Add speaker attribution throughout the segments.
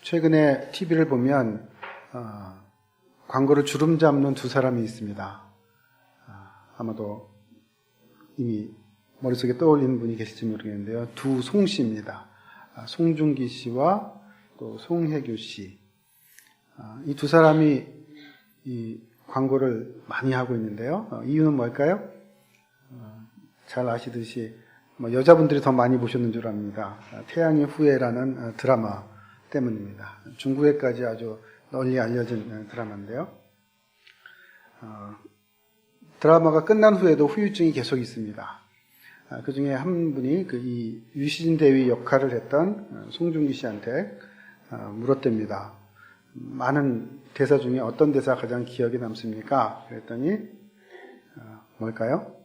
Speaker 1: 최근에 TV를 보면 광고를 주름 잡는 두 사람이 있습니다. 아마도 이미 머릿속에 떠올리는 분이 계실지 모르겠는데요. 두 송씨입니다. 송중기 씨와 또 송혜교 씨. 이 두 사람이 이 광고를 많이 하고 있는데요. 이유는 뭘까요? 잘 아시듯이 여자분들이 더 많이 보셨는 줄 압니다. 태양의 후예라는 드라마 때문입니다. 중국에까지 아주 널리 알려진 드라마인데요. 드라마가 끝난 후에도 후유증이 계속 있습니다. 그 중에 한 분이 이 유시진 대위 역할을 했던 송중기 씨한테 물었답니다. 많은 대사 중에 어떤 대사가 가장 기억에 남습니까? 그랬더니 뭘까요?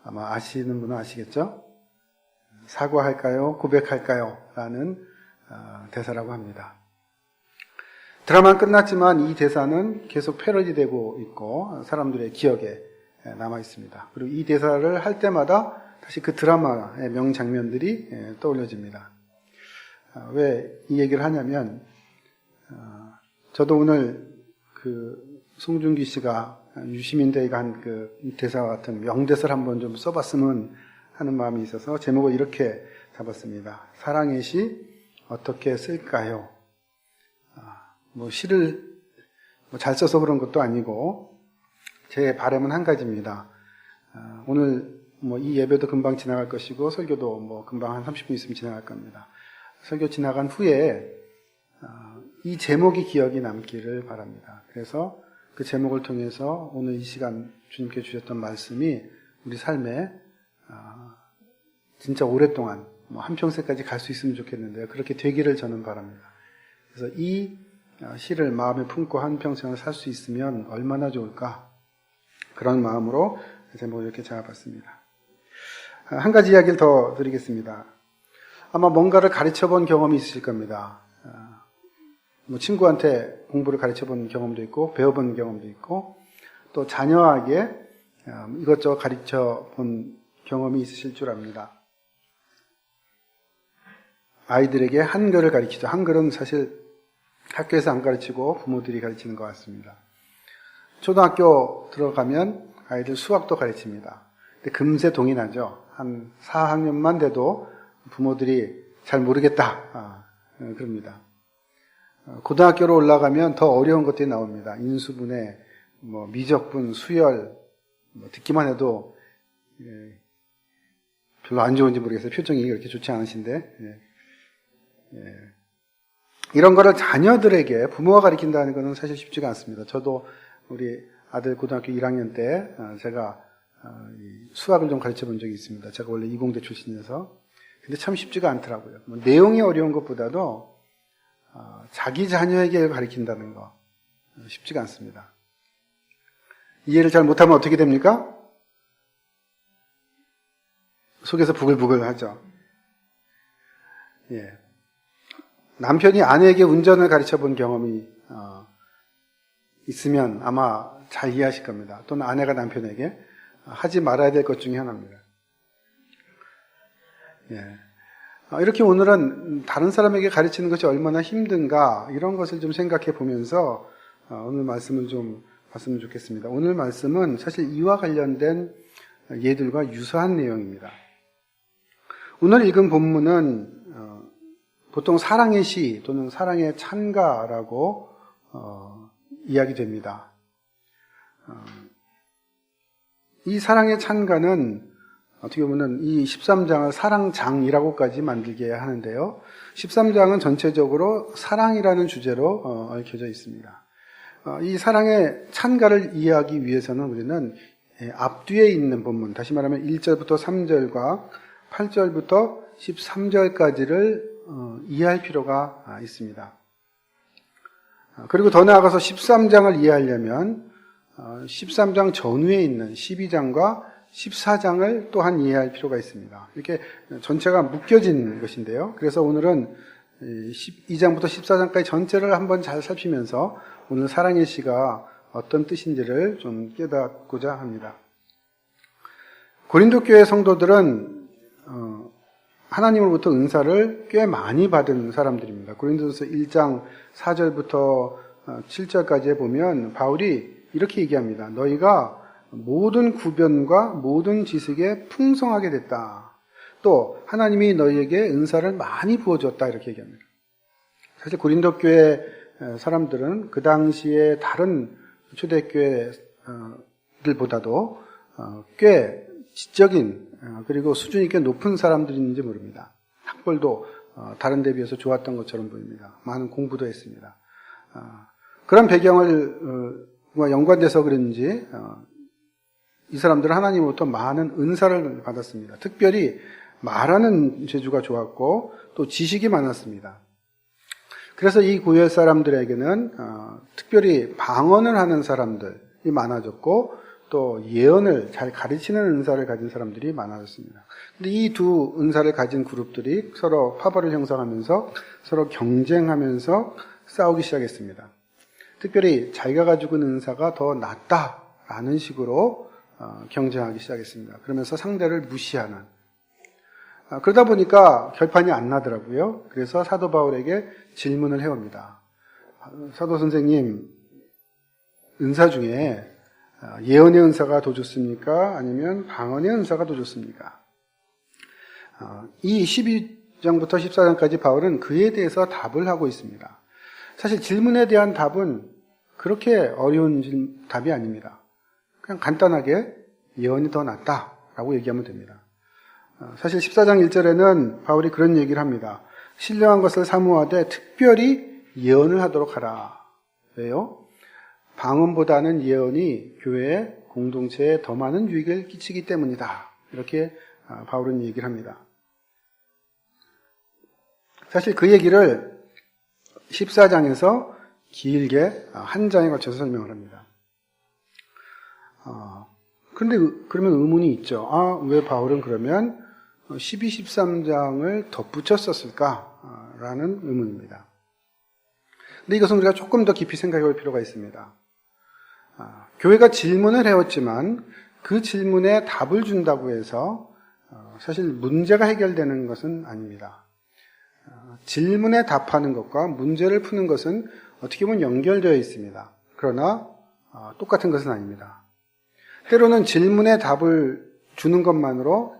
Speaker 1: 아마 아시는 분은 아시겠죠? 사과할까요? 고백할까요? 라는 대사라고 합니다. 드라마는 끝났지만 이 대사는 계속 패러디되고 있고 사람들의 기억에 남아 있습니다. 그리고 이 대사를 할 때마다 다시 그 드라마의 명장면들이 떠올려집니다. 왜 이 얘기를 하냐면 저도 오늘 송중기 씨가 유시민 대위가 한 그 대사와 같은 명대사를 한번 좀 써봤으면 하는 마음이 있어서 제목을 이렇게 잡았습니다. 사랑의 시 어떻게 쓸까요? 시를 잘 써서 그런 것도 아니고 제 바람은 한 가지입니다. 오늘 이 예배도 금방 지나갈 것이고 설교도 금방 한 30분 있으면 지나갈 겁니다. 설교 지나간 후에 이 제목이 기억이 남기를 바랍니다. 그래서 그 제목을 통해서 오늘 이 시간 주님께 주셨던 말씀이 우리 삶에 진짜 오랫동안 한평생까지 갈 수 있으면 좋겠는데요. 그렇게 되기를 저는 바랍니다. 그래서 이 시를 마음에 품고 한평생을 살 수 있으면 얼마나 좋을까? 그런 마음으로 제목을 이렇게 잡아봤습니다. 한 가지 이야기를 더 드리겠습니다. 아마 뭔가를 가르쳐 본 경험이 있으실 겁니다. 친구한테 공부를 가르쳐 본 경험도 있고, 배워본 경험도 있고, 또 자녀에게 이것저것 가르쳐 본 경험이 있으실 줄 압니다. 아이들에게 한글을 가르치죠. 한글은 사실 학교에서 안 가르치고 부모들이 가르치는 것 같습니다. 초등학교 들어가면 아이들 수학도 가르칩니다. 근데 금세 동이 나죠. 한 4학년만 돼도 부모들이 잘 모르겠다. 그럽니다. 고등학교로 올라가면 더 어려운 것들이 나옵니다. 인수분해, 미적분, 수열, 듣기만 해도 별로 안 좋은지 모르겠어요. 표정이 그렇게 좋지 않으신데. 이런 거를 자녀들에게 부모가 가르친다는 것은 사실 쉽지가 않습니다. 저도 우리 아들 고등학교 1학년 때 제가 수학을 좀 가르쳐 본 적이 있습니다. 제가 원래 이공대 출신이어서. 근데 참 쉽지가 않더라고요. 내용이 어려운 것보다도 자기 자녀에게 가르친다는 거 쉽지가 않습니다. 이해를 잘 못하면 어떻게 됩니까? 속에서 부글부글 하죠. 예. 남편이 아내에게 운전을 가르쳐 본 경험이 있으면 아마 잘 이해하실 겁니다. 또는 아내가 남편에게 하지 말아야 될 것 중에 하나입니다. 예. 이렇게 오늘은 다른 사람에게 가르치는 것이 얼마나 힘든가 이런 것을 좀 생각해 보면서 오늘 말씀을 좀 봤으면 좋겠습니다. 오늘 말씀은 사실 이와 관련된 예들과 유사한 내용입니다. 오늘 읽은 본문은 보통 사랑의 시 또는 사랑의 찬가라고 이야기됩니다. 이 사랑의 찬가는 어떻게 보면 이 13장을 사랑장이라고까지 만들게 하는데요. 13장은 전체적으로 사랑이라는 주제로 얽혀져 있습니다. 이 사랑의 찬가를 이해하기 위해서는 우리는 앞뒤에 있는 본문, 다시 말하면 1절부터 3절과 8절부터 13절까지를 이해할 필요가 있습니다. 그리고 더 나아가서 13장을 이해하려면 13장 전후에 있는 12장과 14장을 또한 이해할 필요가 있습니다. 이렇게 전체가 묶여진 것인데요. 그래서 오늘은 12장부터 14장까지 전체를 한번 잘 살피면서 오늘 사랑의 시가 어떤 뜻인지를 좀 깨닫고자 합니다. 고린도 교회 성도들은 하나님으로부터 은사를 꽤 많이 받은 사람들입니다. 고린도서 1장 4절부터 7절까지에 보면 바울이 이렇게 얘기합니다. 너희가 모든 구변과 모든 지식에 풍성하게 됐다. 또 하나님이 너희에게 은사를 많이 부어줬다. 이렇게 얘기합니다. 사실 고린도 교회 사람들은 그 당시에 다른 초대교회들보다도 꽤 지적인 그리고 수준이 꽤 높은 사람들인지 모릅니다. 학벌도 다른 데 비해서 좋았던 것처럼 보입니다. 많은 공부도 했습니다. 그런 배경을 연관돼서 그런지 이 사람들은 하나님으로부터 많은 은사를 받았습니다. 특별히 말하는 재주가 좋았고 또 지식이 많았습니다. 그래서 이 구엘 사람들에게는 특별히 방언을 하는 사람들이 많아졌고 또 예언을 잘 가르치는 은사를 가진 사람들이 많아졌습니다. 근데 이 두 은사를 가진 그룹들이 서로 파벌을 형성하면서 서로 경쟁하면서 싸우기 시작했습니다. 특별히 자기가 가지고 있는 은사가 더 낫다라는 식으로 경쟁하기 시작했습니다. 그러면서 상대를 무시하는. 그러다 보니까 결판이 안 나더라고요. 그래서 사도 바울에게 질문을 해옵니다. 사도 선생님, 은사 중에 예언의 은사가 더 좋습니까? 아니면 방언의 은사가 더 좋습니까? 이 12장부터 14장까지 바울은 그에 대해서 답을 하고 있습니다. 사실 질문에 대한 답은 그렇게 어려운 답이 아닙니다. 그냥 간단하게 예언이 더 낫다라고 얘기하면 됩니다. 사실 14장 1절에는 바울이 그런 얘기를 합니다. 신령한 것을 사모하되 특별히 예언을 하도록 하라. 왜요? 방언보다는 예언이 교회 공동체에 더 많은 유익을 끼치기 때문이다. 이렇게 바울은 얘기를 합니다. 사실 그 얘기를 14장에서 길게 한 장에 걸쳐서 설명을 합니다. 그런데 그러면 의문이 있죠. 왜 바울은 그러면 12, 13장을 덧붙였었을까? 라는 의문입니다. 근데 이것은 우리가 조금 더 깊이 생각해 볼 필요가 있습니다. 교회가 질문을 해왔지만 그 질문에 답을 준다고 해서 사실 문제가 해결되는 것은 아닙니다. 질문에 답하는 것과 문제를 푸는 것은 어떻게 보면 연결되어 있습니다. 그러나 똑같은 것은 아닙니다. 때로는 질문에 답을 주는 것만으로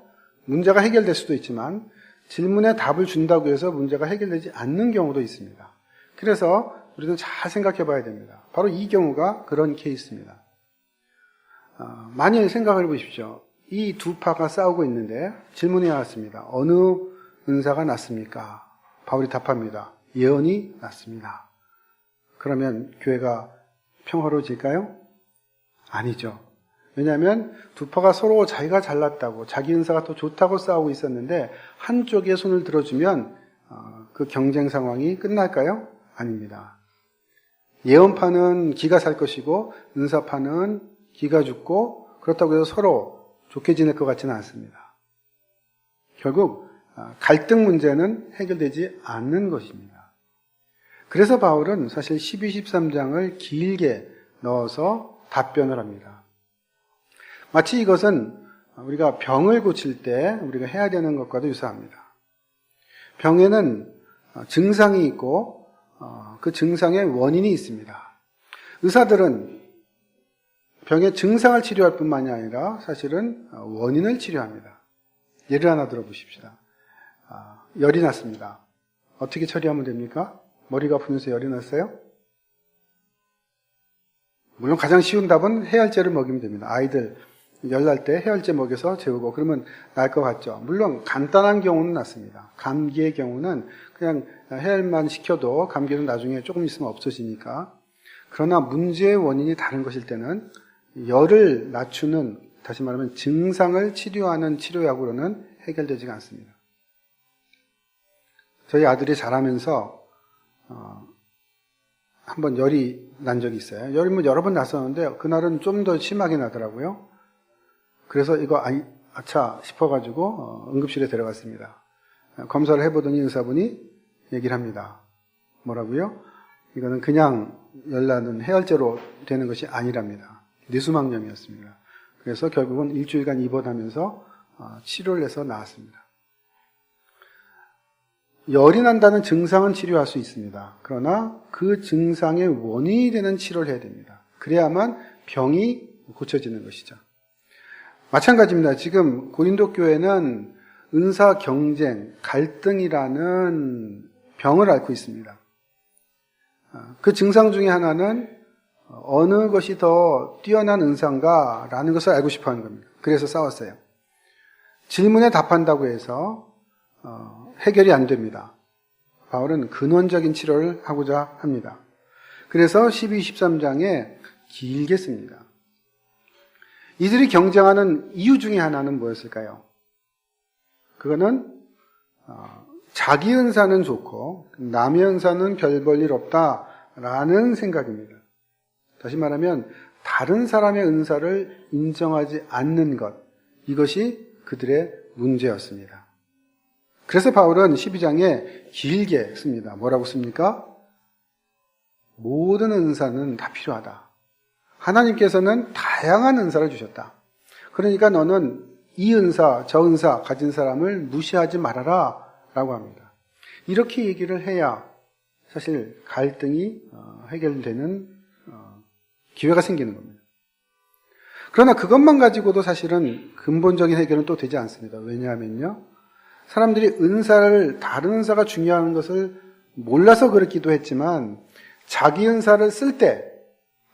Speaker 1: 문제가 해결될 수도 있지만 질문에 답을 준다고 해서 문제가 해결되지 않는 경우도 있습니다. 그래서 우리는 잘 생각해 봐야 됩니다. 바로 이 경우가 그런 케이스입니다. 만일 생각을 해보십시오. 이 두 파가 싸우고 있는데 질문이 나왔습니다. 어느 은사가 낫습니까? 바울이 답합니다. 예언이 낫습니다. 그러면 교회가 평화로워질까요? 아니죠. 왜냐하면 두 파가 서로 자기가 잘났다고 자기 은사가 더 좋다고 싸우고 있었는데 한쪽에 손을 들어주면 그 경쟁 상황이 끝날까요? 아닙니다. 예언파는 기가 살 것이고 은사파는 기가 죽고 그렇다고 해서 서로 좋게 지낼 것 같지는 않습니다. 결국 갈등 문제는 해결되지 않는 것입니다. 그래서 바울은 사실 12, 13장을 길게 넣어서 답변을 합니다. 마치 이것은 우리가 병을 고칠 때 우리가 해야 되는 것과도 유사합니다. 병에는 증상이 있고 그 증상의 원인이 있습니다. 의사들은 병의 증상을 치료할 뿐만이 아니라 사실은 원인을 치료합니다. 예를 하나 들어보십시다. 열이 났습니다. 어떻게 처리하면 됩니까? 머리가 아프면서 열이 났어요? 물론 가장 쉬운 답은 해열제를 먹이면 됩니다. 아이들 열날 때 해열제 먹여서 재우고 그러면 날 것 같죠. 물론 간단한 경우는 낫습니다. 감기의 경우는 그냥 해열만 시켜도 감기는 나중에 조금 있으면 없어지니까. 그러나 문제의 원인이 다른 것일 때는 열을 낮추는, 다시 말하면 증상을 치료하는 치료약으로는 해결되지가 않습니다. 저희 아들이 자라면서 한번 열이 난 적이 있어요. 열이 뭐 여러 번 났었는데 그날은 좀 더 심하게 나더라고요. 그래서 이거 아차 싶어가지고 응급실에 데려갔습니다. 검사를 해보더니 의사분이 얘기를 합니다. 뭐라고요? 이거는 그냥 열나는 해열제로 되는 것이 아니랍니다. 뇌수막염이었습니다. 그래서 결국은 일주일간 입원하면서 치료를 해서 나았습니다. 열이 난다는 증상은 치료할 수 있습니다. 그러나 그 증상의 원인이 되는 치료를 해야 됩니다. 그래야만 병이 고쳐지는 것이죠. 마찬가지입니다. 지금 고린도 교회는 은사 경쟁, 갈등이라는 병을 앓고 있습니다. 그 증상 중에 하나는 어느 것이 더 뛰어난 은사인가라는 것을 알고 싶어 하는 겁니다. 그래서 싸웠어요. 질문에 답한다고 해서 해결이 안 됩니다. 바울은 근원적인 치료를 하고자 합니다. 그래서 12, 13장에 길게 씁니다. 이들이 경쟁하는 이유 중에 하나는 뭐였을까요? 그거는 자기 은사는 좋고 남의 은사는 별 볼 일 없다라는 생각입니다. 다시 말하면 다른 사람의 은사를 인정하지 않는 것, 이것이 그들의 문제였습니다. 그래서 바울은 12장에 길게 씁니다. 뭐라고 씁니까? 모든 은사는 다 필요하다. 하나님께서는 다양한 은사를 주셨다. 그러니까 너는 이 은사, 저 은사 가진 사람을 무시하지 말아라 라고 합니다. 이렇게 얘기를 해야 사실 갈등이 해결되는 기회가 생기는 겁니다. 그러나 그것만 가지고도 사실은 근본적인 해결은 또 되지 않습니다. 왜냐하면요, 사람들이 다른 은사가 중요한 것을 몰라서 그렇기도 했지만 자기 은사를 쓸 때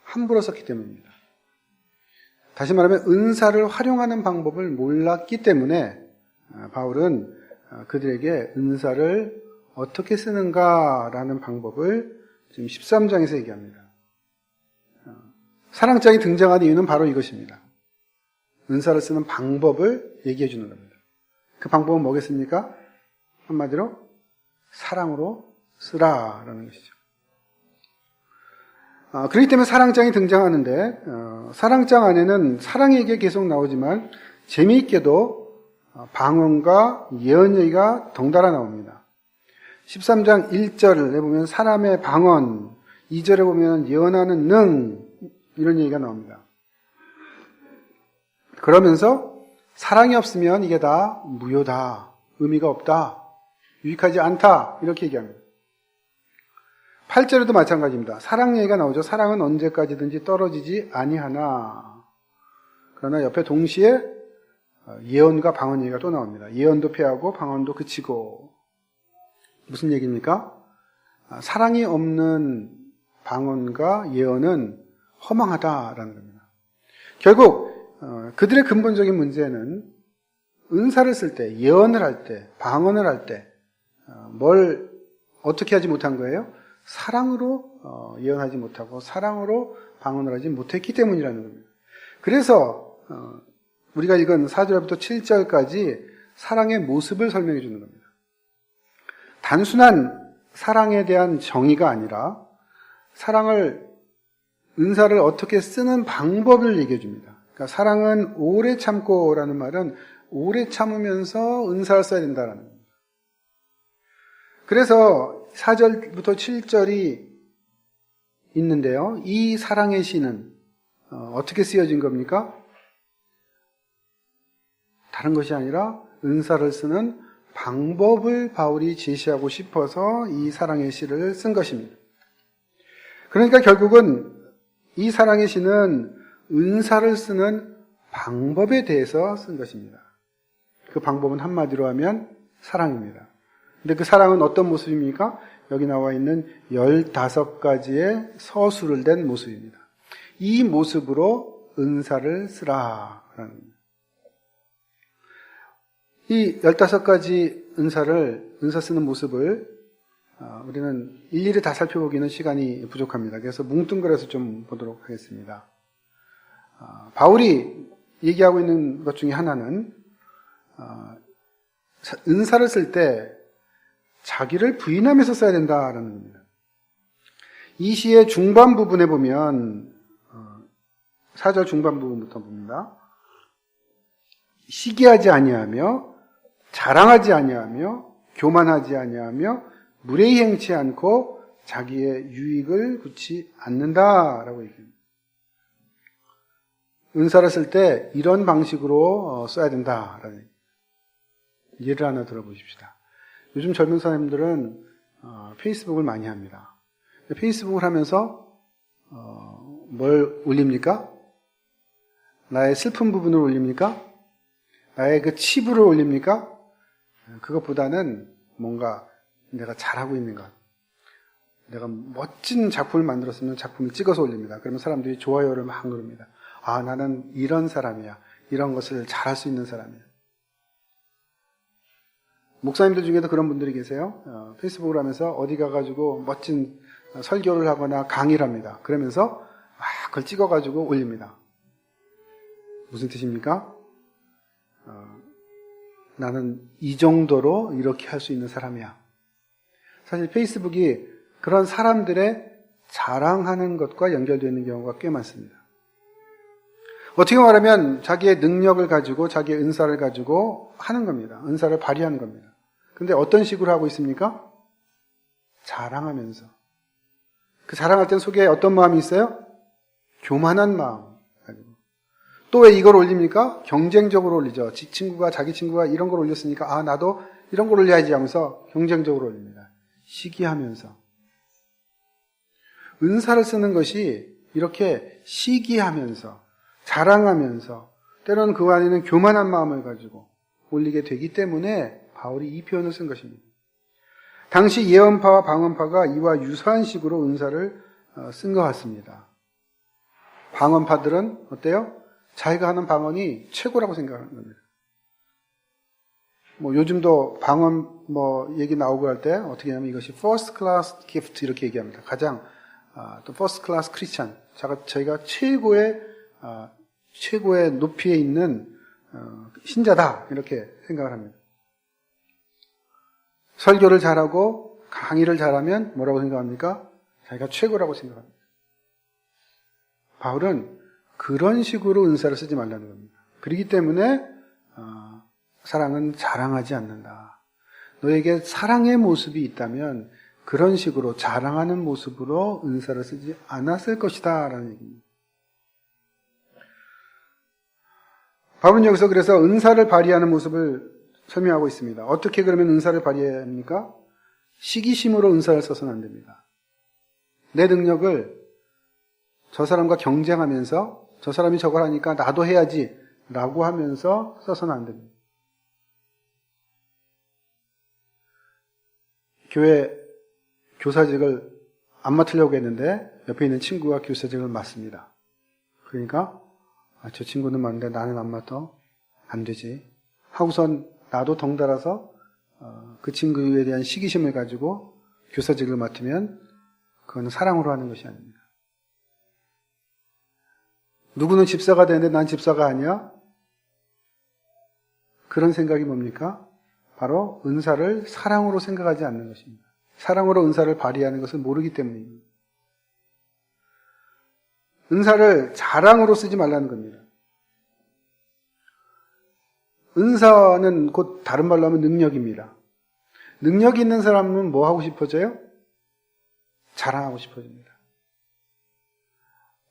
Speaker 1: 함부로 썼기 때문입니다. 다시 말하면 은사를 활용하는 방법을 몰랐기 때문에 바울은 그들에게 은사를 어떻게 쓰는가라는 방법을 지금 13장에서 얘기합니다. 사랑장이 등장하는 이유는 바로 이것입니다. 은사를 쓰는 방법을 얘기해 주는 겁니다. 그 방법은 뭐겠습니까? 한마디로 사랑으로 쓰라라는 것이죠. 그렇기 때문에 사랑장이 등장하는데 사랑장 안에는 사랑 얘기가 계속 나오지만 재미있게도 방언과 예언 얘기가 덩달아 나옵니다. 13장 1절에 보면 사람의 방언, 2절에 보면 예언하는 능, 이런 얘기가 나옵니다. 그러면서 사랑이 없으면 이게 다 무효다, 의미가 없다, 유익하지 않다, 이렇게 얘기합니다. 8절에도 마찬가지입니다. 사랑 얘기가 나오죠. 사랑은 언제까지든지 떨어지지 아니하나. 그러나 옆에 동시에 예언과 방언 얘기가 또 나옵니다. 예언도 패하고 방언도 그치고. 무슨 얘기입니까? 사랑이 없는 방언과 예언은 허망하다라는 겁니다. 결국 그들의 근본적인 문제는 은사를 쓸 때, 예언을 할 때, 방언을 할 때 뭘 어떻게 하지 못한 거예요? 사랑으로 예언하지 못하고 사랑으로 방언을 하지 못했기 때문이라는 겁니다. 그래서 우리가 읽은 4절부터 7절까지 사랑의 모습을 설명해 주는 겁니다. 단순한 사랑에 대한 정의가 아니라 은사를 어떻게 쓰는 방법을 얘기해 줍니다. 그러니까 사랑은 오래 참고라는 말은 오래 참으면서 은사를 써야 된다는 겁니다. 그래서 4절부터 7절이 있는데요. 이 사랑의 시는 어떻게 쓰여진 겁니까? 다른 것이 아니라 은사를 쓰는 방법을 바울이 제시하고 싶어서 이 사랑의 시를 쓴 것입니다. 그러니까 결국은 이 사랑의 시는 은사를 쓰는 방법에 대해서 쓴 것입니다. 그 방법은 한마디로 하면 사랑입니다. 근데 그 사랑은 어떤 모습입니까? 여기 나와 있는 15가지의 서술을 댄 모습입니다. 이 모습으로 은사를 쓰라라는 겁니다. 이 15가지 은사 쓰는 모습을 우리는 일일이 다 살펴보기는 시간이 부족합니다. 그래서 뭉뚱그려서 좀 보도록 하겠습니다. 바울이 얘기하고 있는 것 중에 하나는 은사를 쓸 때 자기를 부인하면서 써야 된다라는 겁니다. 이 시의 중반 부분에 보면 4절 중반 부분부터 봅니다. 시기하지 아니하며 자랑하지 아니하며 교만하지 아니하며 무례히 행치 않고 자기의 유익을 굳지 않는다라고 얘기합니다. 은사를 쓸 때 이런 방식으로 써야 된다라는 예를 하나 들어보십시다. 요즘 젊은 사람들은 페이스북을 많이 합니다. 페이스북을 하면서 뭘 올립니까? 나의 슬픈 부분을 올립니까? 나의 그 치부를 올립니까? 그것보다는 뭔가 내가 잘하고 있는 것, 내가 멋진 작품을 만들었으면 작품을 찍어서 올립니다. 그러면 사람들이 좋아요를 막 누릅니다. 아, 나는 이런 사람이야. 이런 것을 잘할 수 있는 사람이야. 목사님들 중에도 그런 분들이 계세요. 페이스북을 하면서 어디 가가지고 멋진 설교를 하거나 강의를 합니다. 그러면서 그걸 찍어가지고 올립니다. 무슨 뜻입니까? 나는 이 정도로 이렇게 할 수 있는 사람이야. 사실 페이스북이 그런 사람들의 자랑하는 것과 연결되어 있는 경우가 꽤 많습니다. 어떻게 말하면 자기의 능력을 가지고 자기의 은사를 가지고 하는 겁니다. 은사를 발휘하는 겁니다. 근데 어떤 식으로 하고 있습니까? 자랑하면서. 그 자랑할 땐 속에 어떤 마음이 있어요? 교만한 마음. 또 왜 이걸 올립니까? 경쟁적으로 올리죠. 자기 친구가 이런 걸 올렸으니까 나도 이런 걸 올려야지 하면서 경쟁적으로 올립니다. 시기하면서. 은사를 쓰는 것이 이렇게 시기하면서 자랑하면서 때로는 그 안에는 교만한 마음을 가지고 올리게 되기 때문에 바울이 이 표현을 쓴 것입니다. 당시 예언파와 방언파가 이와 유사한 식으로 은사를 쓴 것 같습니다. 방언파들은 어때요? 자기가 하는 방언이 최고라고 생각하는 겁니다. 요즘도 방언 얘기 나오고 할 때 어떻게 하냐면 이것이 first class gift 이렇게 얘기합니다. 가장 또 first class Christian, 저희가 최고의 높이에 있는 신자다 이렇게 생각을 합니다. 설교를 잘하고 강의를 잘하면 뭐라고 생각합니까? 자기가 최고라고 생각합니다. 바울은 그런 식으로 은사를 쓰지 말라는 겁니다. 그렇기 때문에 사랑은 자랑하지 않는다. 너에게 사랑의 모습이 있다면 그런 식으로 자랑하는 모습으로 은사를 쓰지 않았을 것이다 라는 얘기입니다. 바울은 여기서 그래서 은사를 발휘하는 모습을 설명하고 있습니다. 어떻게 그러면 은사를 발휘해야 합니까? 시기심으로 은사를 써서는 안 됩니다. 내 능력을 저 사람과 경쟁하면서 저 사람이 저걸 하니까 나도 해야지 라고 하면서 써서는 안 됩니다. 교회 교사직을 안 맡으려고 했는데 옆에 있는 친구가 교사직을 맡습니다. 그러니까 저 친구는 맡는데 나는 안 맡아? 안 되지. 하고선 나도 덩달아서 그 친구에 대한 시기심을 가지고 교사직을 맡으면 그거는 사랑으로 하는 것이 아닙니다. 누구는 집사가 되는데 난 집사가 아니야? 그런 생각이 뭡니까? 바로 은사를 사랑으로 생각하지 않는 것입니다. 사랑으로 은사를 발휘하는 것을 모르기 때문입니다. 은사를 자랑으로 쓰지 말라는 겁니다. 은사는 곧 다른 말로 하면 능력입니다. 능력이 있는 사람은 뭐 하고 싶어져요? 자랑하고 싶어집니다.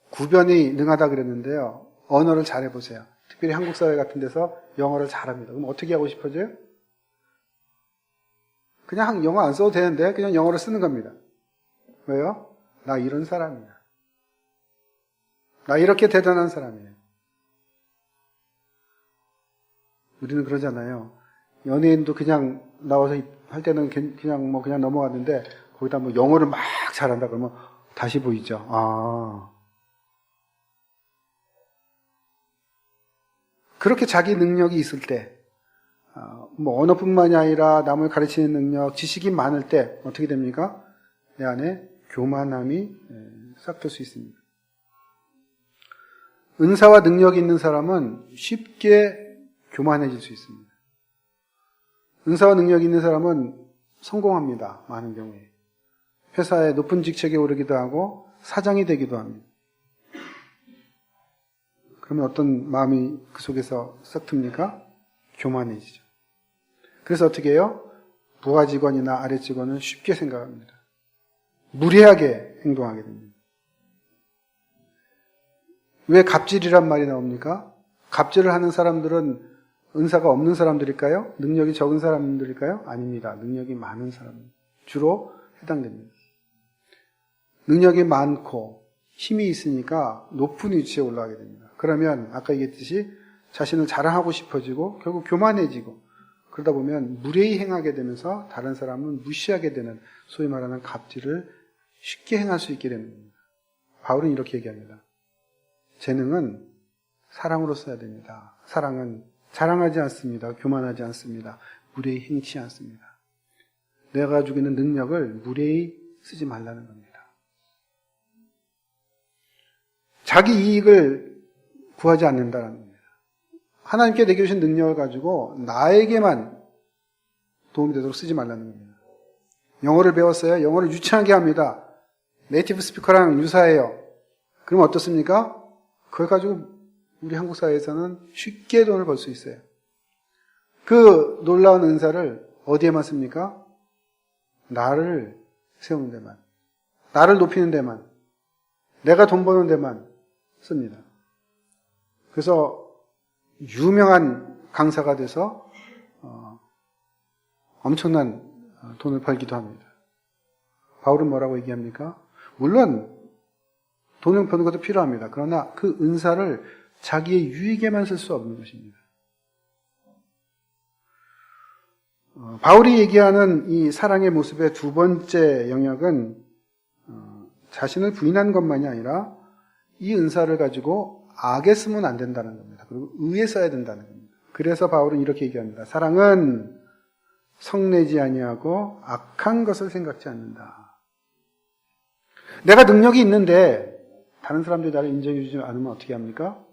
Speaker 1: 구변이 능하다 그랬는데요. 언어를 잘해보세요. 특별히 한국 사회 같은 데서 영어를 잘합니다. 그럼 어떻게 하고 싶어져요? 그냥 영어 안 써도 되는데 그냥 영어를 쓰는 겁니다. 왜요? 나 이런 사람이야. 나 이렇게 대단한 사람이에요. 우리는 그러잖아요. 연예인도 그냥 나와서 할 때는 그냥 넘어갔는데 거기다 영어를 막 잘한다 그러면 다시 보이죠. 그렇게 자기 능력이 있을 때, 언어뿐만이 아니라 남을 가르치는 능력, 지식이 많을 때 어떻게 됩니까? 내 안에 교만함이 싹틀 수 있습니다. 은사와 능력이 있는 사람은 쉽게 교만해질 수 있습니다. 은사와 능력이 있는 사람은 성공합니다. 많은 경우에. 회사의 높은 직책에 오르기도 하고 사장이 되기도 합니다. 그러면 어떤 마음이 그 속에서 싹틉니까? 교만해지죠. 그래서 어떻게 해요? 부하 직원이나 아래 직원은 쉽게 생각합니다. 무례하게 행동하게 됩니다. 왜 갑질이란 말이 나옵니까? 갑질을 하는 사람들은 은사가 없는 사람들일까요? 능력이 적은 사람들일까요? 아닙니다. 능력이 많은 사람 주로 해당됩니다. 능력이 많고 힘이 있으니까 높은 위치에 올라가게 됩니다. 그러면 아까 얘기했듯이 자신을 자랑하고 싶어지고 결국 교만해지고 그러다 보면 무례히 행하게 되면서 다른 사람은 무시하게 되는 소위 말하는 갑질을 쉽게 행할 수 있게 되는 겁니다. 바울은 이렇게 얘기합니다. 재능은 사랑으로 써야 됩니다. 사랑은 자랑하지 않습니다. 교만하지 않습니다. 무례히 행치 않습니다. 내가 가지고 있는 능력을 무례히 쓰지 말라는 겁니다. 자기 이익을 구하지 않는다는 겁니다. 하나님께 내게 주신 능력을 가지고 나에게만 도움이 되도록 쓰지 말라는 겁니다. 영어를 배웠어요. 영어를 유창하게 합니다. 네이티브 스피커랑 유사해요. 그럼 어떻습니까? 그걸 가지고 우리 한국 사회에서는 쉽게 돈을 벌 수 있어요. 그 놀라운 은사를 어디에만 씁니까? 나를 세우는 데만, 나를 높이는 데만, 내가 돈 버는 데만 씁니다. 그래서 유명한 강사가 돼서 엄청난 돈을 벌기도 합니다. 바울은 뭐라고 얘기합니까? 물론 돈을 버는 것도 필요합니다. 그러나 그 은사를 자기의 유익에만 쓸 수 없는 것입니다. 바울이 얘기하는 이 사랑의 모습의 두 번째 영역은 자신을 부인하는 것만이 아니라 이 은사를 가지고 악에 쓰면 안 된다는 겁니다. 그리고 의에 써야 된다는 겁니다. 그래서 바울은 이렇게 얘기합니다. 사랑은 성내지 아니하고 악한 것을 생각지 않는다. 내가 능력이 있는데 다른 사람들이 나를 인정해 주지 않으면 어떻게 합니까?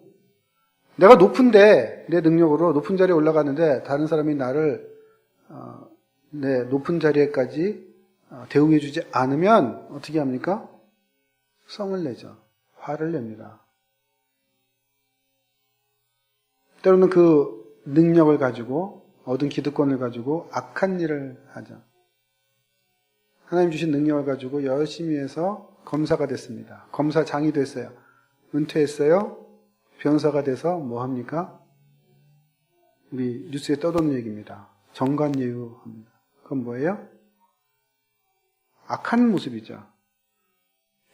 Speaker 1: 내가 높은데 내 능력으로 높은 자리에 올라가는데 다른 사람이 나를 내 높은 자리에까지 대우해 주지 않으면 어떻게 합니까? 성을 내죠. 화를 냅니다. 때로는 그 능력을 가지고 얻은 기득권을 가지고 악한 일을 하죠. 하나님 주신 능력을 가지고 열심히 해서 검사가 됐습니다. 검사장이 됐어요. 은퇴했어요. 변호사가 돼서 뭐 합니까? 우리 뉴스에 떠도는 얘기입니다. 정관예우합니다. 그건 뭐예요? 악한 모습이죠.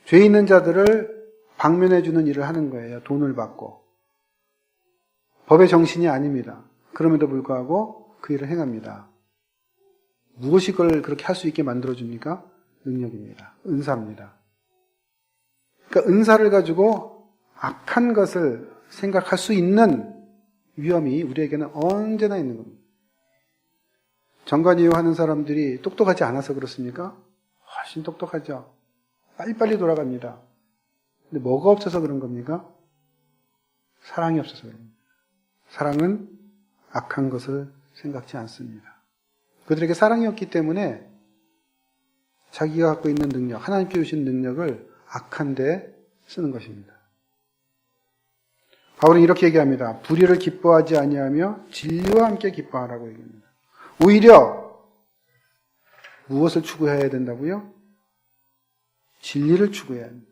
Speaker 1: 죄 있는 자들을 방면해주는 일을 하는 거예요. 돈을 받고. 법의 정신이 아닙니다. 그럼에도 불구하고 그 일을 행합니다. 무엇이 그걸 그렇게 할 수 있게 만들어줍니까? 능력입니다. 은사입니다. 그러니까 은사를 가지고 악한 것을 생각할 수 있는 위험이 우리에게는 언제나 있는 겁니다. 정관예우하는 사람들이 똑똑하지 않아서 그렇습니까? 훨씬 똑똑하죠. 빨리빨리 돌아갑니다. 근데 뭐가 없어서 그런 겁니까? 사랑이 없어서 그런 겁니다. 사랑은 악한 것을 생각지 않습니다. 그들에게 사랑이 없기 때문에 자기가 갖고 있는 능력, 하나님께 주신 능력을 악한 데 쓰는 것입니다. 바울은 이렇게 얘기합니다. 불의를 기뻐하지 아니하며 진리와 함께 기뻐하라고 얘기합니다. 오히려 무엇을 추구해야 된다고요? 진리를 추구해야 합니다.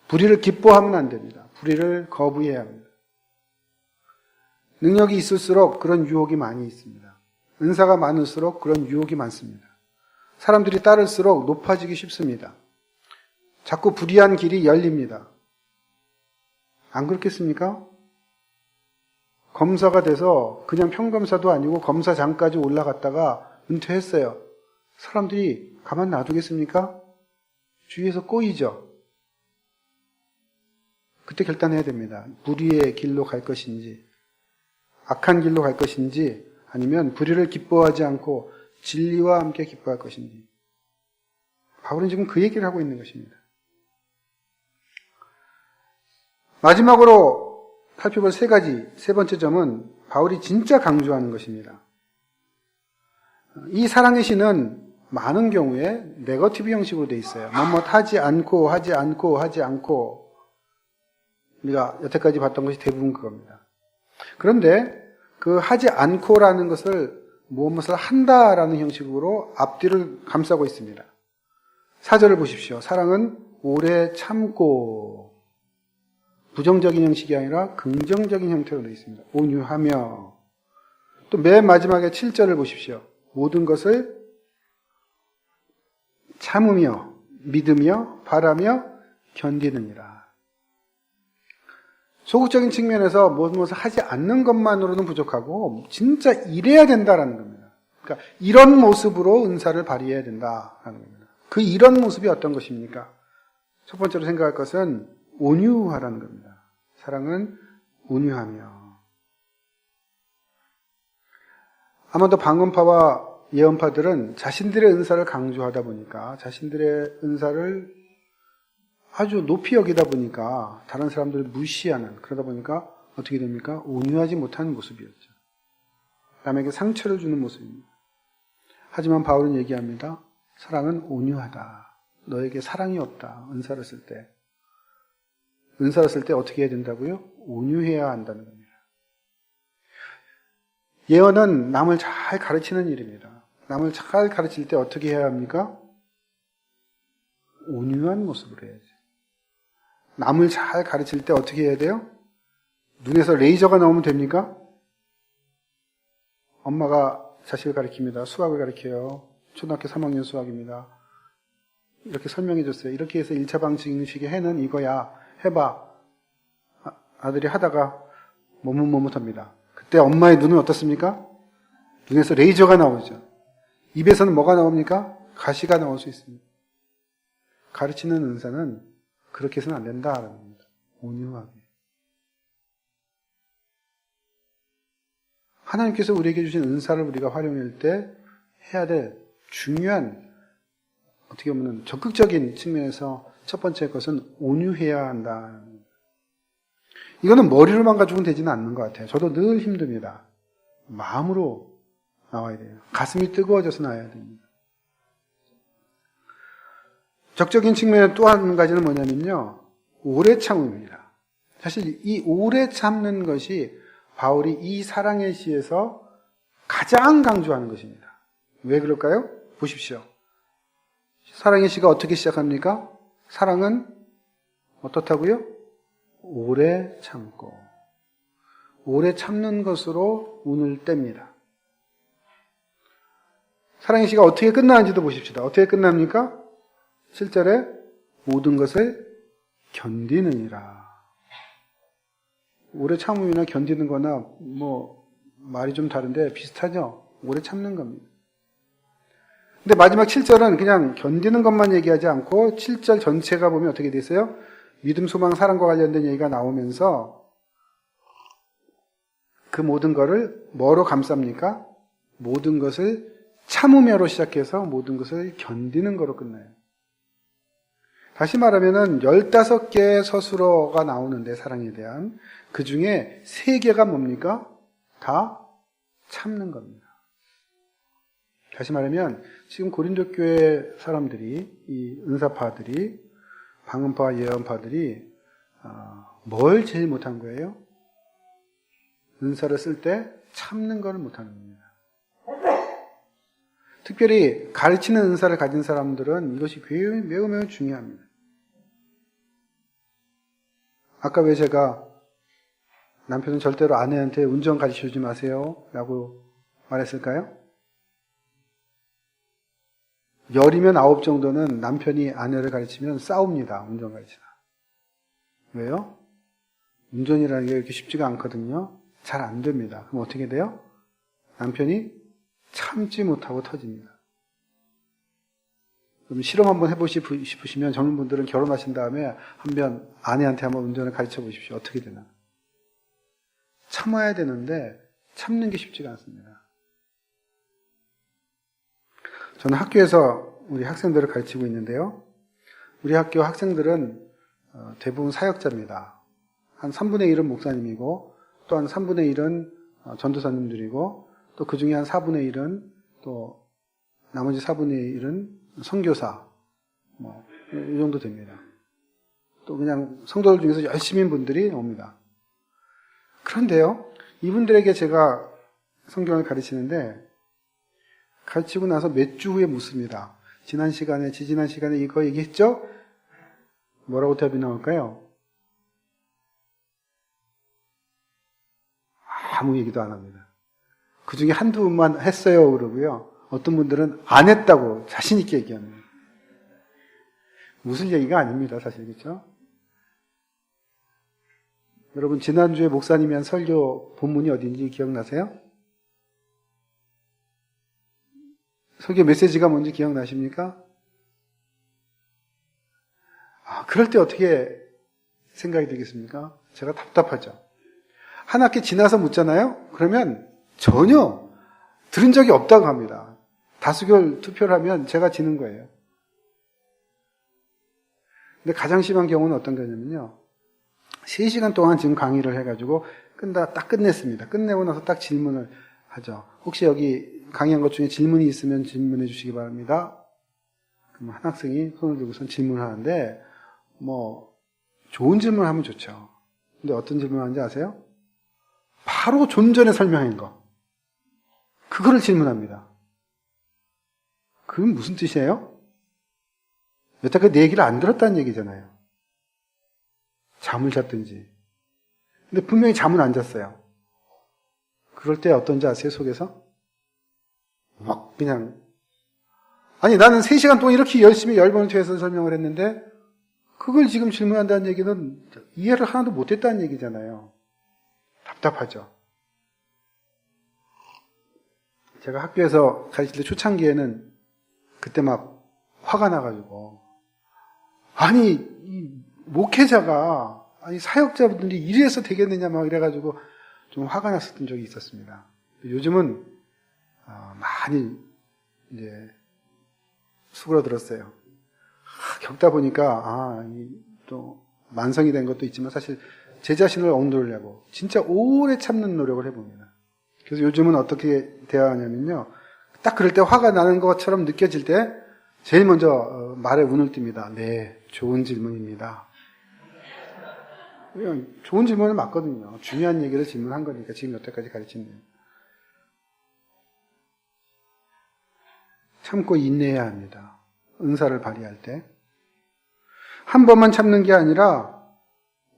Speaker 1: 불의를 기뻐하면 안 됩니다. 불의를 거부해야 합니다. 능력이 있을수록 그런 유혹이 많이 있습니다. 은사가 많을수록 그런 유혹이 많습니다. 사람들이 따를수록 높아지기 쉽습니다. 자꾸 불의한 길이 열립니다. 안 그렇겠습니까? 검사가 돼서 그냥 평검사도 아니고 검사장까지 올라갔다가 은퇴했어요. 사람들이 가만 놔두겠습니까? 주위에서 꼬이죠. 그때 결단해야 됩니다. 불의의 길로 갈 것인지, 악한 길로 갈 것인지, 아니면 불의를 기뻐하지 않고 진리와 함께 기뻐할 것인지. 바울은 지금 그 얘기를 하고 있는 것입니다. 마지막으로 살펴볼 세 번째 점은 바울이 진짜 강조하는 것입니다. 이 사랑의 시는 많은 경우에 네거티브 형식으로 되어 있어요. 하지 않고 우리가 여태까지 봤던 것이 대부분 그겁니다. 그런데 그 하지 않고라는 것을 무엇을 한다라는 형식으로 앞뒤를 감싸고 있습니다. 4절을 보십시오. 사랑은 오래 참고 부정적인 형식이 아니라 긍정적인 형태로 되어 있습니다. 온유하며. 또 맨 마지막에 7절을 보십시오. 모든 것을 참으며 믿으며 바라며 견디느니라. 소극적인 측면에서 무엇을 하지 않는 것만으로는 부족하고 진짜 이래야 된다라는 겁니다. 그러니까 이런 모습으로 은사를 발휘해야 된다라는 겁니다. 그 이런 모습이 어떤 것입니까? 첫 번째로 생각할 것은 온유하라는 겁니다. 사랑은 온유하며. 아마도 방언파와 예언파들은 자신들의 은사를 강조하다 보니까 자신들의 은사를 아주 높이 여기다 보니까 다른 사람들을 무시하는, 그러다 보니까 어떻게 됩니까? 온유하지 못하는 모습이었죠. 남에게 상처를 주는 모습입니다. 하지만 바울은 얘기합니다. 사랑은 온유하다. 너에게 사랑이 없다. 은사를 쓸 때. 은사를 쓸 때 어떻게 해야 된다고요? 온유해야 한다는 겁니다. 예언은 남을 잘 가르치는 일입니다. 남을 잘 가르칠 때 어떻게 해야 합니까? 온유한 모습으로 해야지. 남을 잘 가르칠 때 어떻게 해야 돼요? 눈에서 레이저가 나오면 됩니까? 엄마가 자식을 가르칩니다. 수학을 가르쳐요. 초등학교 3학년 수학입니다. 이렇게 설명해 줬어요. 이렇게 해서 1차 방정식의 해는 이거야. 해봐. 아들이 하다가 머뭇머뭇합니다. 그때 엄마의 눈은 어떻습니까? 눈에서 레이저가 나오죠. 입에서는 뭐가 나옵니까? 가시가 나올 수 있습니다. 가르치는 은사는 그렇게 해서는 안 된다라는 겁니다. 온유하게. 하나님께서 우리에게 주신 은사를 우리가 활용할 때 해야 될 중요한, 어떻게 보면 적극적인 측면에서 첫 번째 것은 온유해야 한다. 이거는 머리로만 가지고는 되지는 않는 것 같아요. 저도 늘 힘듭니다. 마음으로 나와야 돼요. 가슴이 뜨거워져서 나와야 됩니다. 적적인 측면의 또 한 가지는 뭐냐면요. 오래 참음입니다. 사실 이 오래 참는 것이 바울이 이 사랑의 시에서 가장 강조하는 것입니다. 왜 그럴까요? 보십시오. 사랑의 시가 어떻게 시작합니까? 사랑은 어떻다고요? 오래 참고. 오래 참는 것으로 운을 뗍니다. 사랑의 시가 어떻게 끝나는지도 보십시다. 어떻게 끝납니까? 7절에 모든 것을 견디느니라. 오래 참음이나 견디는 거나 말이 좀 다른데 비슷하죠? 오래 참는 겁니다. 근데 마지막 7절은 그냥 견디는 것만 얘기하지 않고 7절 전체가 보면 어떻게 되세요? 믿음, 소망, 사랑과 관련된 얘기가 나오면서 그 모든 것을 뭐로 감쌉니까? 모든 것을 참으며로 시작해서 모든 것을 견디는 거로 끝나요. 다시 말하면은 15개의 서술어가 나오는데 사랑에 대한 그 중에 3개가 뭡니까? 다 참는 겁니다. 다시 말하면 지금 고린도 교회 사람들이, 이 은사파들이, 방언파와 예언파들이 뭘 제일 못한 거예요? 은사를 쓸 때 참는 걸 못하는 겁니다. 특별히 가르치는 은사를 가진 사람들은 이것이 매우 매우 중요합니다. 아까 왜 제가 남편은 절대로 아내한테 운전 가르쳐주지 마세요 라고 말했을까요? 10이면 9 정도는 남편이 아내를 가르치면 싸웁니다. 운전 가르치다. 왜요? 운전이라는 게 이렇게 쉽지가 않거든요. 잘 안 됩니다. 그럼 어떻게 돼요? 남편이 참지 못하고 터집니다. 그럼 실험 한번 해보시고 싶으시면 젊은 분들은 결혼하신 다음에 한번 아내한테 한번 운전을 가르쳐 보십시오. 어떻게 되나. 참아야 되는데 참는 게 쉽지가 않습니다. 저는 학교에서 우리 학생들을 가르치고 있는데요. 우리 학교 학생들은 대부분 사역자입니다. 한 3분의 1은 목사님이고 또 한 3분의 1은 전도사님들이고 또 그 중에 한 4분의 1은 또 나머지 4분의 1은 선교사 이 정도 됩니다. 또 그냥 성도들 중에서 열심인 분들이 옵니다. 그런데요, 이분들에게 제가 성경을 가르치는데 가르치고 나서 몇 주 후에 묻습니다. 지지난 시간에 이거 얘기했죠? 뭐라고 답이 나올까요? 아무 얘기도 안 합니다. 그 중에 한두 분만 했어요 그러고요. 어떤 분들은 안 했다고 자신 있게 얘기합니다. 무슨 얘기가 아닙니다, 사실. 그렇죠? 여러분, 지난주에 목사님이 한 설교 본문이 어딘지 기억나세요? 설교 메시지가 뭔지 기억나십니까? 그럴 때 어떻게 생각이 들겠습니까? 제가 답답하죠. 한 학기 지나서 묻잖아요? 그러면 전혀 들은 적이 없다고 합니다. 다수결 투표를 하면 제가 지는 거예요. 근데 가장 심한 경우는 어떤 거냐면요. 3시간 동안 지금 강의를 해가지고 딱 끝냈습니다. 끝내고 나서 딱 질문을 하죠. 혹시 여기 강의한 것 중에 질문이 있으면 질문해 주시기 바랍니다. 그럼 한 학생이 손을 들고선 질문을 하는데, 좋은 질문을 하면 좋죠. 근데 어떤 질문을 하는지 아세요? 바로 좀 전에 설명한 거. 그거를 질문합니다. 그건 무슨 뜻이에요? 여태까지 내 얘기를 안 들었다는 얘기잖아요. 잠을 잤든지. 근데 분명히 잠은 안 잤어요. 그럴 때 어떤지 아세요, 속에서? 그냥. 아니, 나는 3시간 동안 이렇게 열심히 10번을 퇴해서 설명을 했는데, 그걸 지금 질문한다는 얘기는 이해를 하나도 못했다는 얘기잖아요. 답답하죠. 제가 학교에서 가르칠 때 초창기에는 그때 막 화가 나가지고, 아니, 이 목회자가, 사역자분들이 이래서 되겠느냐 막 이래가지고 좀 화가 났었던 적이 있었습니다. 요즘은 많이 이제 수그러들었어요. 겪다 보니까 또 만성이 된 것도 있지만 사실 제 자신을 억누르려고 진짜 오래 참는 노력을 해봅니다. 그래서 요즘은 어떻게 대화하냐면요. 딱 그럴 때 화가 나는 것처럼 느껴질 때 제일 먼저 말에 운을 띱니다. 네, 좋은 질문입니다. 그냥 좋은 질문은 맞거든요. 중요한 얘기를 질문한 거니까 지금 여태까지 가르친 데 참고 인내해야 합니다. 은사를 발휘할 때. 한 번만 참는 게 아니라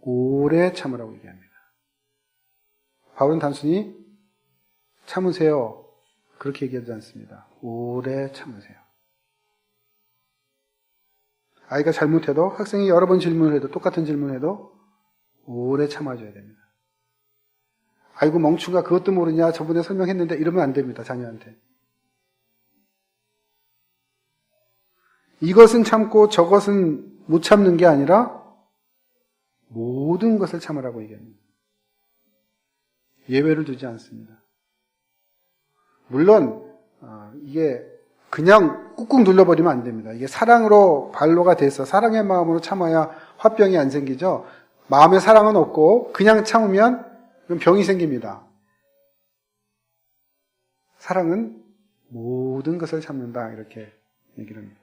Speaker 1: 오래 참으라고 얘기합니다. 바울은 단순히 참으세요. 그렇게 얘기하지 않습니다. 오래 참으세요. 아이가 잘못해도 학생이 여러 번 질문을 해도 똑같은 질문을 해도 오래 참아줘야 됩니다. 아이고 멍충아 그것도 모르냐 저번에 설명했는데 이러면 안 됩니다. 자녀한테. 이것은 참고 저것은 못 참는 게 아니라 모든 것을 참으라고 얘기합니다. 예외를 두지 않습니다. 물론 이게 그냥 꾹꾹 눌러버리면 안 됩니다. 이게 사랑으로 발로가 돼서 사랑의 마음으로 참아야 화병이 안 생기죠. 마음에 사랑은 없고 그냥 참으면 그럼 병이 생깁니다. 사랑은 모든 것을 참는다 이렇게 얘기를 합니다.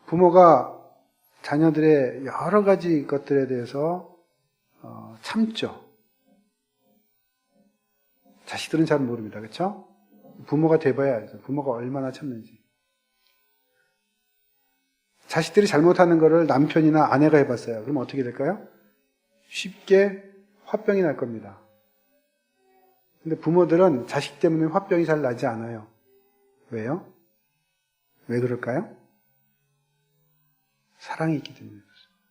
Speaker 1: 부모가 자녀들의 여러 가지 것들에 대해서 참죠. 자식들은 잘 모릅니다. 그렇죠? 부모가 돼봐야 알죠. 부모가 얼마나 참는지. 자식들이 잘못하는 거를 남편이나 아내가 해봤어요. 그럼 어떻게 될까요? 쉽게 화병이 날 겁니다. 근데 부모들은 자식 때문에 화병이 잘 나지 않아요. 왜요? 왜 그럴까요? 사랑이 있기 때문에 그렇습니다.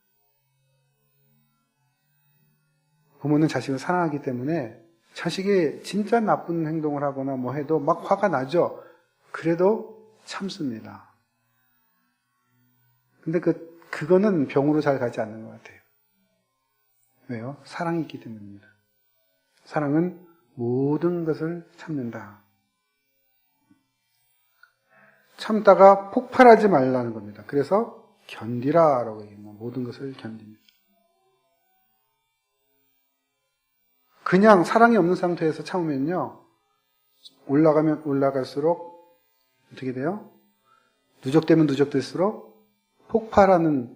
Speaker 1: 부모는 자식을 사랑하기 때문에 자식이 진짜 나쁜 행동을 하거나 뭐 해도 막 화가 나죠. 그래도 참습니다. 근데 그거는 병으로 잘 가지 않는 것 같아요. 왜요? 사랑이 있기 때문입니다. 사랑은 모든 것을 참는다. 참다가 폭발하지 말라는 겁니다. 그래서 견디라라고 얘기합니다. 모든 것을 견딥니다. 그냥 사랑이 없는 상태에서 참으면요. 올라가면 올라갈수록 어떻게 돼요? 누적되면 누적될수록 폭발하는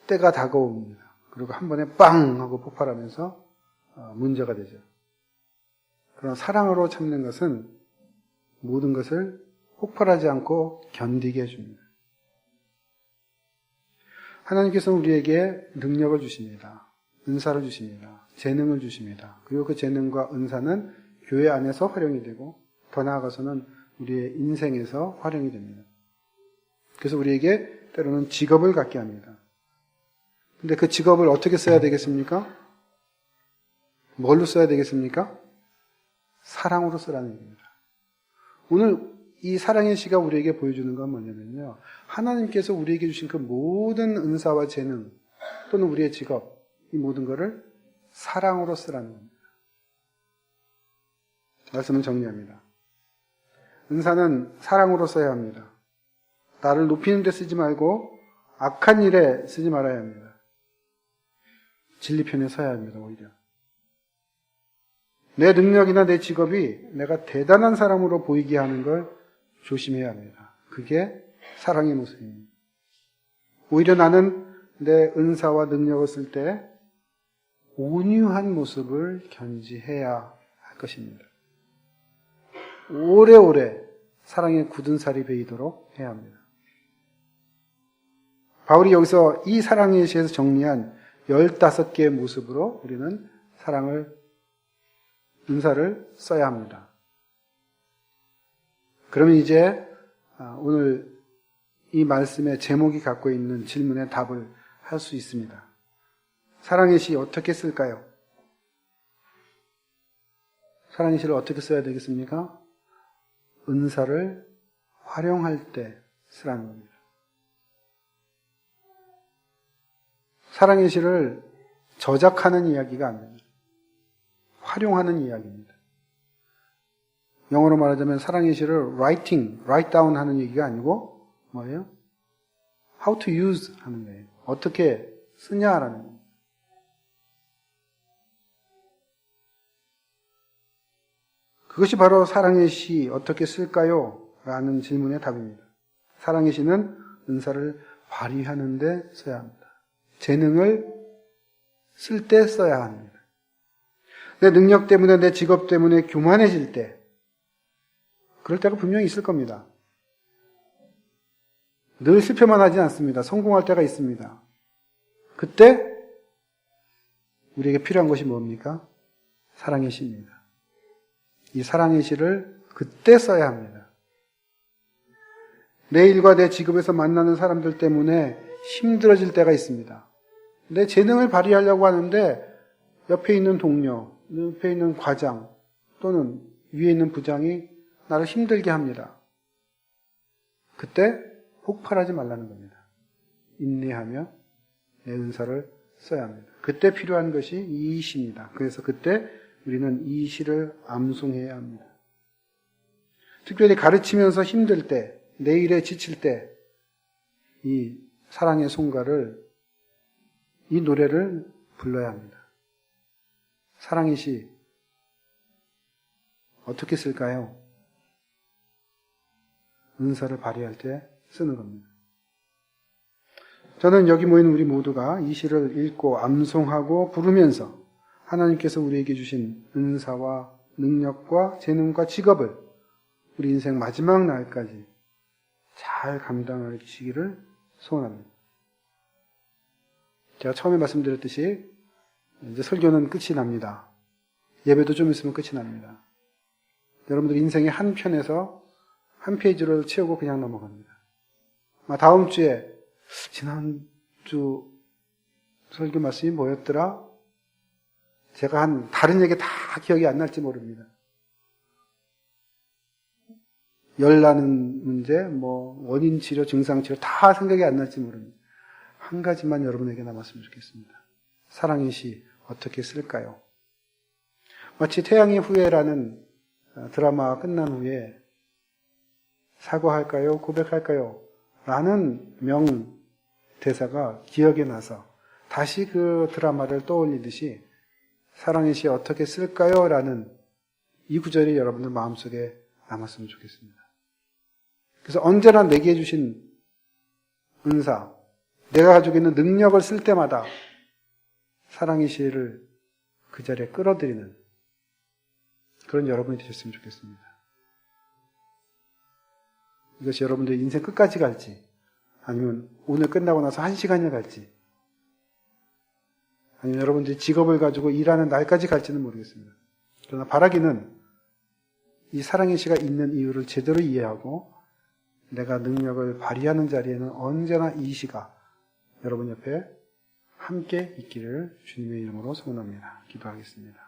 Speaker 1: 때가 다가옵니다. 그리고 한 번에 빵 하고 폭발하면서 문제가 되죠. 그런 사랑으로 참는 것은 모든 것을 폭발하지 않고 견디게 해줍니다. 하나님께서는 우리에게 능력을 주십니다. 은사를 주십니다. 재능을 주십니다. 그리고 그 재능과 은사는 교회 안에서 활용이 되고 더 나아가서는 우리의 인생에서 활용이 됩니다. 그래서 우리에게 때로는 직업을 갖게 합니다. 근데 그 직업을 어떻게 써야 되겠습니까? 뭘로 써야 되겠습니까? 사랑으로 쓰라는 얘기입니다. 오늘 이 사랑의 시가 우리에게 보여주는 건 뭐냐면요. 하나님께서 우리에게 주신 그 모든 은사와 재능 또는 우리의 직업, 이 모든 것을 사랑으로 쓰라는 겁니다. 말씀을 정리합니다. 은사는 사랑으로 써야 합니다. 나를 높이는 데 쓰지 말고 악한 일에 쓰지 말아야 합니다. 진리편에 서야 합니다, 오히려. 내 능력이나 내 직업이 내가 대단한 사람으로 보이게 하는 걸 조심해야 합니다. 그게 사랑의 모습입니다. 오히려 나는 내 은사와 능력을 쓸 때 온유한 모습을 견지해야 할 것입니다. 오래오래 사랑의 굳은 살이 배이도록 해야 합니다. 바울이 여기서 이 사랑의 시에서 정리한 15개의 모습으로 우리는 은사를 써야 합니다. 그러면 이제 오늘 이 말씀의 제목이 갖고 있는 질문에 답을 할 수 있습니다. 사랑의 시 어떻게 쓸까요? 사랑의 시를 어떻게 써야 되겠습니까? 은사를 활용할 때 쓰라는 겁니다. 사랑의 시를 저작하는 이야기가 아닙니다. 활용하는 이야기입니다. 영어로 말하자면 사랑의 시를 write down 하는 얘기가 아니고 뭐예요? how to use 하는 거예요. 어떻게 쓰냐라는 겁니다. 그것이 바로 사랑의 시 어떻게 쓸까요? 라는 질문의 답입니다. 사랑의 시는 은사를 발휘하는 데 써야 합니다. 재능을 쓸 때 써야 합니다. 내 능력 때문에 내 직업 때문에 교만해질 때 그럴 때가 분명히 있을 겁니다. 늘 실패만 하지 않습니다. 성공할 때가 있습니다. 그때 우리에게 필요한 것이 뭡니까? 사랑의 시입니다. 이 사랑의 시를 그때 써야 합니다. 내 일과 내 직업에서 만나는 사람들 때문에 힘들어질 때가 있습니다. 내 재능을 발휘하려고 하는데 옆에 있는 동료, 옆에 있는 과장 또는 위에 있는 부장이 나를 힘들게 합니다. 그때 폭발하지 말라는 겁니다. 인내하며 내 은사를 써야 합니다. 그때 필요한 것이 이 시입니다. 그래서 그때 우리는 이 시를 암송해야 합니다. 특별히 가르치면서 힘들 때, 내 일에 지칠 때 이 사랑의 송가를, 이 노래를 불러야 합니다. 사랑의 시 어떻게 쓸까요? 은사를 발휘할 때 쓰는 겁니다. 저는 여기 모인 우리 모두가 이 시를 읽고 암송하고 부르면서 하나님께서 우리에게 주신 은사와 능력과 재능과 직업을 우리 인생 마지막 날까지 잘 감당하시기를 소원합니다. 제가 처음에 말씀드렸듯이 이제 설교는 끝이 납니다. 예배도 좀 있으면 끝이 납니다. 여러분들 인생의 한 편에서 한 페이지를 채우고 그냥 넘어갑니다. 다음 주에 지난주 설교 말씀이 뭐였더라? 제가 한 다른 얘기 다 기억이 안 날지 모릅니다. 열 나는 문제, 원인 치료, 증상 치료 다 생각이 안 날지 모릅니다. 한 가지만 여러분에게 남았으면 좋겠습니다. 사랑의 시 어떻게 쓸까요? 마치 태양의 후예라는 드라마가 끝난 후에 사과할까요? 고백할까요? 라는 명대사가 기억에 나서 다시 그 드라마를 떠올리듯이 사랑의 시 어떻게 쓸까요? 라는 이 구절이 여러분들 마음속에 남았으면 좋겠습니다. 그래서 언제나 내게 주신 은사, 내가 가지고 있는 능력을 쓸 때마다 사랑의 시를 그 자리에 끌어들이는 그런 여러분이 되셨으면 좋겠습니다. 이것이 여러분들의 인생 끝까지 갈지 아니면 오늘 끝나고 나서 1시간이 갈지 아니면 여러분들이 직업을 가지고 일하는 날까지 갈지는 모르겠습니다. 그러나 바라기는 이 사랑의 시가 있는 이유를 제대로 이해하고 내가 능력을 발휘하는 자리에는 언제나 이 시가 여러분 옆에 함께 있기를 주님의 이름으로 소원합니다. 기도하겠습니다.